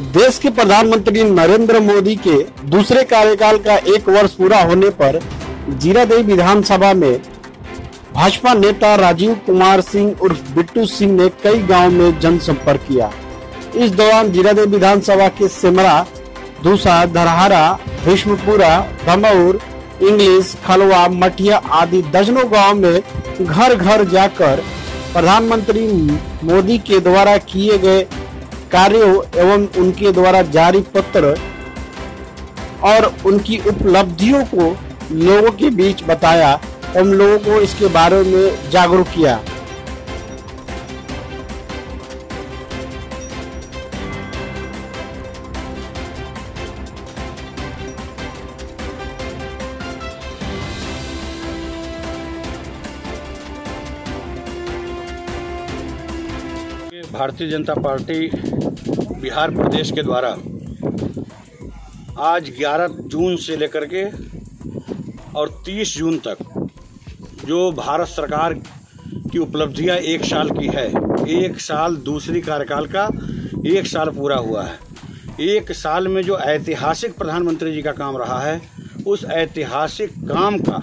देश के प्रधानमंत्री नरेंद्र मोदी के दूसरे कार्यकाल का 1 वर्ष पूरा होने पर जीरादेई विधानसभा में भाजपा नेता राजीव कुमार सिंह उर्फ बिट्टू सिंह ने कई गांव में जनसंपर्क किया। इस दौरान जीरादेई विधानसभा के सेमरा, दूसा, धरहारा, भीष्मपुरा, धमौर, इंग्लिश, खलवा, मठिया आदि दर्जनों गांव में घर घर जाकर प्रधानमंत्री मोदी के द्वारा किए गए कार्यों एवं उनके द्वारा जारी पत्र और उनकी उपलब्धियों को लोगों के बीच बताया एवं लोगों को इसके बारे में जागरूक किया। भारतीय जनता पार्टी बिहार प्रदेश के द्वारा आज 11 जून से लेकर के और 30 जून तक जो भारत सरकार की उपलब्धियां 1 साल की है, 1 साल दूसरी कार्यकाल का 1 साल पूरा हुआ है। 1 साल में जो ऐतिहासिक प्रधानमंत्री जी का काम रहा है, उस ऐतिहासिक काम का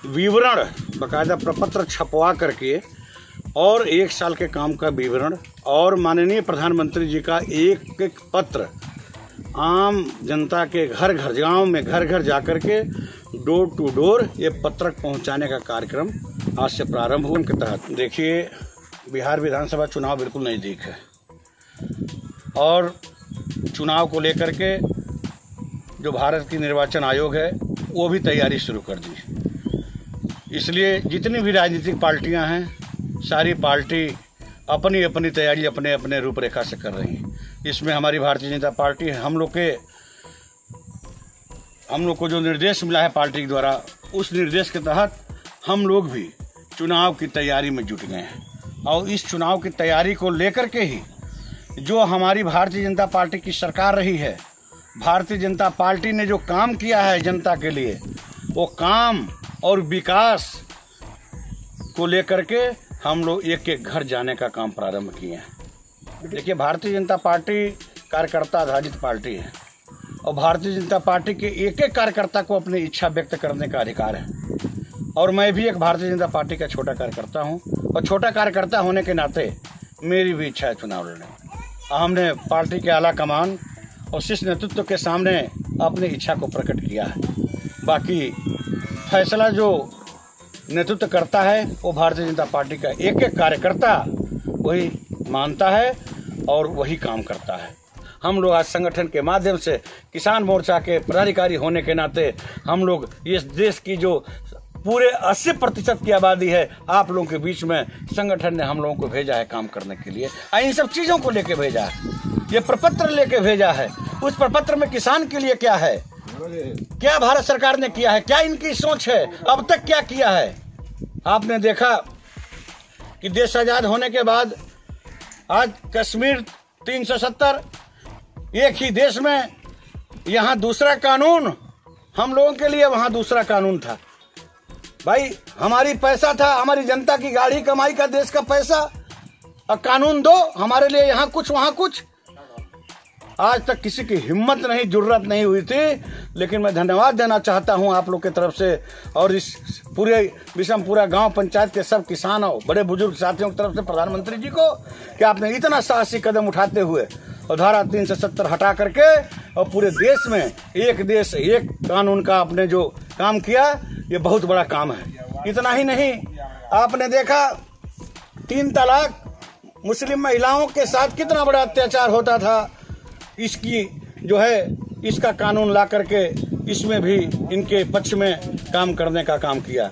विवरण बाकायदा प्रपत्र छपवा करके और 1 साल के काम का विवरण और माननीय प्रधानमंत्री जी का एक एक पत्र आम जनता के घर घर गांव में घर घर जाकर के डोर टू डोर ये पत्रक पहुंचाने का कार्यक्रम आज से प्रारंभ हुआ। के तहत देखिए, बिहार विधानसभा चुनाव बिल्कुल नज़दीक है और चुनाव को लेकर के जो भारत की निर्वाचन आयोग है वो भी तैयारी शुरू कर दी। इसलिए जितनी भी राजनीतिक पार्टियां हैं, सारी पार्टी अपनी अपनी तैयारी अपने अपने रूपरेखा से कर रही हैं। इसमें हमारी भारतीय जनता पार्टी हम लोग को जो निर्देश मिला है पार्टी के द्वारा, उस निर्देश के तहत हम लोग भी चुनाव की तैयारी में जुट गए हैं और इस चुनाव की तैयारी को लेकर के ही जो हमारी भारतीय जनता पार्टी की सरकार रही है, भारतीय जनता पार्टी ने जो काम किया है जनता के लिए, वो काम और विकास को लेकर के हम लोग एक एक घर जाने का काम प्रारंभ किए हैं। देखिए, भारतीय जनता पार्टी कार्यकर्ता आधारित पार्टी है और भारतीय जनता पार्टी के एक एक कार्यकर्ता को अपनी इच्छा व्यक्त करने का अधिकार है और मैं भी एक भारतीय जनता पार्टी का छोटा कार्यकर्ता हूं और छोटा कार्यकर्ता होने के नाते मेरी भी इच्छा है चुनाव लड़ने। हमने पार्टी के आला कमान और शीर्ष नेतृत्व के सामने अपनी इच्छा को प्रकट किया है। बाकी फैसला जो नेतृत्व करता है वो भारतीय जनता पार्टी का एक एक कार्यकर्ता वही मानता है और वही काम करता है। हम लोग आज संगठन के माध्यम से किसान मोर्चा के पदाधिकारी होने के नाते हम लोग इस देश की जो पूरे 80% की आबादी है, आप लोगों के बीच में संगठन ने हम लोगों को भेजा है काम करने के लिए। इन सब चीज़ों को लेके भेजा है, ये प्रपत्र लेके भेजा है। उस प्रपत्र में किसान के लिए क्या है, क्या भारत सरकार ने किया है, क्या इनकी सोच है, अब तक क्या किया है। आपने देखा कि देश आजाद होने के बाद आज कश्मीर 370, एक ही देश में, यहाँ दूसरा कानून, हम लोगों के लिए वहाँ दूसरा कानून था। भाई, हमारी पैसा था, हमारी जनता की गाड़ी कमाई का देश का पैसा, और कानून दो हमारे लिए, यहाँ कुछ वहाँ कुछ। आज तक किसी की हिम्मत नहीं, जुर्रत नहीं हुई थी, लेकिन मैं धन्यवाद देना चाहता हूं आप लोग की तरफ से और इस पूरे विषमपुरा गांव पंचायत के सब किसान और बड़े बुजुर्ग साथियों की तरफ से प्रधानमंत्री जी को कि आपने इतना साहसी कदम उठाते हुए और धारा 370 हटा करके और पूरे देश में एक देश एक कानून का आपने जो काम किया, ये बहुत बड़ा काम है। इतना ही नहीं, आपने देखा 3 तलाक मुस्लिम महिलाओं के साथ कितना बड़ा अत्याचार होता था, इसकी जो है इसका कानून ला करके इसमें भी इनके पक्ष में काम करने का काम किया।